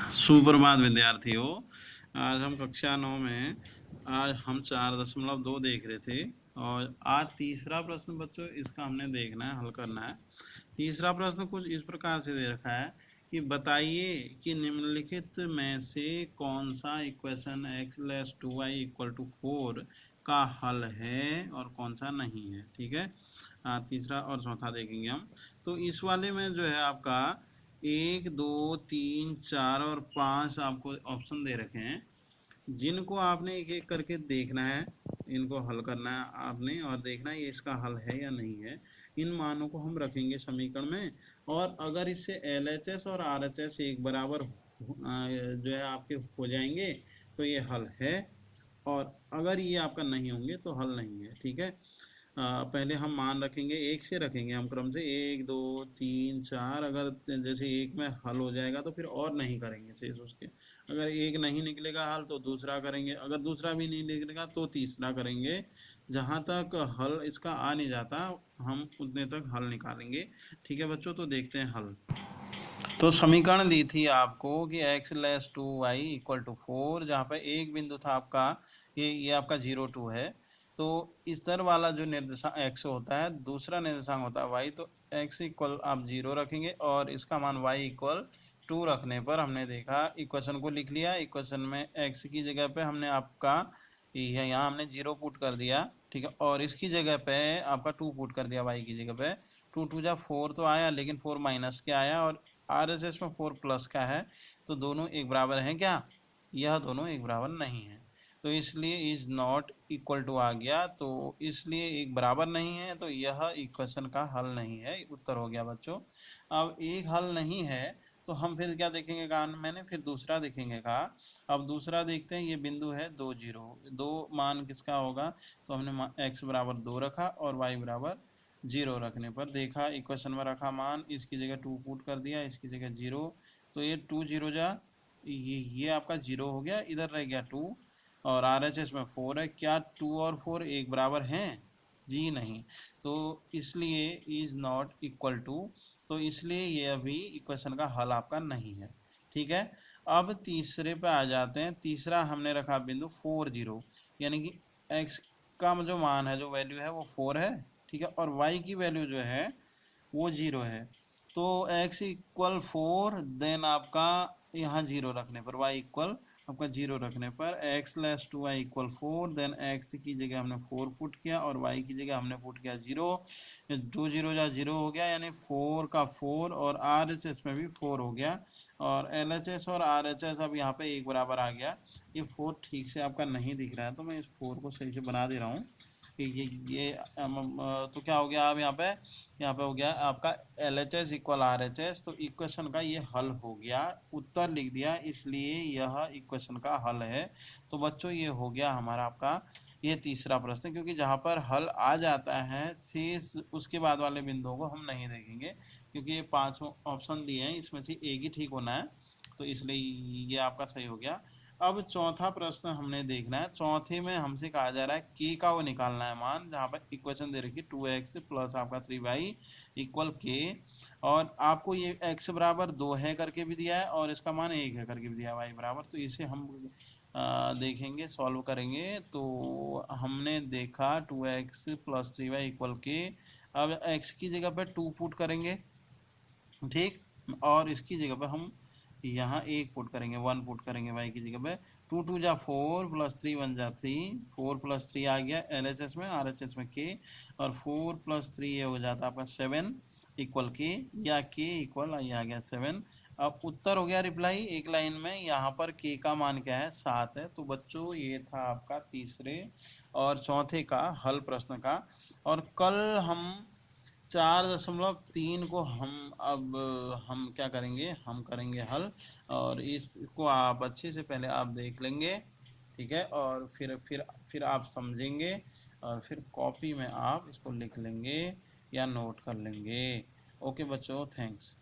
सुप्रभात विद्यार्थियों। आज हम कक्षा 9 में आज हम 4.2 देख रहे थे और आज तीसरा प्रश्न बच्चों इसका हमने देखना है, हल करना है। तीसरा प्रश्न कुछ इस प्रकार से दे रखा है कि बताइए कि निम्नलिखित में से कौन सा इक्वेशन x+2y = 4 का हल है और कौन सा नहीं है। ठीक है, तीसरा और चौथा देखेंगे हम। तो इस वाले में जो है आपका 1, 2, 3, 4 और 5 आपको ऑप्शन दे रखे हैं, जिनको आपने एक एक करके देखना है, इनको हल करना है आपने और देखना है ये इसका हल है या नहीं है। इन मानों को हम रखेंगे समीकरण में और अगर इससे LHS और RHS एक बराबर जो है आपके हो जाएंगे तो ये हल है, और अगर ये आपका नहीं होंगे तो हल नहीं है। ठीक है, पहले हम मान रखेंगे, एक से रखेंगे हम क्रम से 1, 2, 3, 4। अगर जैसे एक में हल हो जाएगा तो फिर और नहीं करेंगे शेष उसके। अगर एक नहीं निकलेगा हल तो दूसरा करेंगे, अगर दूसरा भी नहीं निकलेगा तो तीसरा करेंगे। जहाँ तक हल इसका आ नहीं जाता हम उतने तक हल निकालेंगे। ठीक है बच्चों, तो देखते हैं हल। तो समीकरण दी थी आपको कि x+2y = 4, जहाँ पर एक बिंदु था आपका ये आपका 0, 2 है। तो इधर वाला जो निर्देशांक x होता है, दूसरा निर्देशांक होता है y। तो x इक्वल आप 0 रखेंगे और इसका मान y इक्वल 2 रखने पर हमने देखा इक्वेशन को लिख लिया। इक्वेशन में x की जगह पे हमने आपका यहाँ हमने 0 पुट कर दिया। ठीक है, और इसकी जगह पे आपका 2 पुट कर दिया y की जगह पे। 2 2 जा 4 तो आया, लेकिन 4 माइनस के आया और RHS में 4 प्लस का है। तो दोनों एक बराबर हैं क्या? यह दोनों एक बराबर नहीं है, तो इसलिए इज नॉट इक्वल टू आ गया। तो इसलिए एक बराबर नहीं है, तो यह इक्वेशन का हल नहीं है। उत्तर हो गया बच्चों। अब एक हल नहीं है तो हम फिर क्या देखेंगे कहा मैंने, फिर दूसरा देखेंगे कहा। अब दूसरा देखते हैं, ये बिंदु है 2, 0। 2 मान किसका होगा? तो हमने x बराबर 2 रखा और y बराबर 0 रखने पर देखा इक्वेशन में रखा मान, इसकी जगह 2 पुट कर दिया, इसकी जगह 0। तो ये 2 0 जा ये आपका 0 हो गया, इधर रह गया 2 और RHS में 4 है। क्या 2 और 4 एक बराबर हैं? जी नहीं, तो इसलिए इज नॉट इक्वल टू, तो इसलिए ये अभी इक्वेशन का हल आपका नहीं है। ठीक है, अब तीसरे पे आ जाते हैं। तीसरा हमने रखा बिंदु 4, 0, यानी कि x का जो मान है, जो वैल्यू है वो 4 है। ठीक है, और y की वैल्यू जो है वो 0 है। तो x इक्वल 4, देन आपका यहाँ 0 रखने पर y इक्वल आपका 0 रखने पर x+2y = 4, देन x की जगह हमने 4 पुट किया और y की जगह हमने पुट किया 0। 2 0 जा 0 हो गया, यानी 4 का 4 और RHS में भी 4 हो गया और LHS और RHS अब यहाँ पे एक बराबर आ गया। ये 4 ठीक से आपका नहीं दिख रहा है, तो मैं इस 4 को सही से बना दे रहा हूँ। ये तो क्या हो गया अब यहाँ पे हो गया आपका LHS = RHS। तो इक्वेशन का ये हल हो गया, उत्तर लिख दिया, इसलिए यह इक्वेशन का हल है। तो बच्चों ये हो गया हमारा आपका ये तीसरा प्रश्न, क्योंकि जहाँ पर हल आ जाता है शेष उसके बाद वाले बिंदुओं को हम नहीं देखेंगे, क्योंकि ये 5 ऑप्शन दिए हैं, इसमें से एक ही ठीक होना है। तो इसलिए ये आपका सही हो गया। अब चौथा प्रश्न हमने देखना है। चौथे में हमसे कहा जा रहा है k का वो निकालना है मान, जहाँ पर इक्वेशन दे रखी 2x प्लस आपका 3y = k, और आपको ये x बराबर 2 है करके भी दिया है और इसका मान 1 है करके भी दिया है y बराबर। तो इसे हम देखेंगे, सॉल्व करेंगे। तो हमने देखा 2x प्लस 3y = k। अब x की जगह पर 2 पुट करेंगे, ठीक, और इसकी जगह पर हम यहाँ 1 पुट करेंगे, 1 पुट करेंगे y की जगह पे। 2 2 जा 4 प्लस 3 1 जा 3, 4 प्लस 3 आ गया LHS में, RHS में k, और 4 प्लस 3 ये हो जाता है आपका 7 = k, या k इक्वल ये आ गया 7। अब उत्तर हो गया रिप्लाई एक लाइन में। यहाँ पर k का मान क्या है? 7 है। तो बच्चों ये था आपका तीसरे और चौथे का हल प्रश्न का। और कल हम 4.3 को हम क्या करेंगे, हम करेंगे हल, और इसको आप अच्छे से पहले आप देख लेंगे। ठीक है, और फिर आप समझेंगे और फिर कॉपी में आप इसको लिख लेंगे या नोट कर लेंगे। ओके बच्चों, थैंक्स।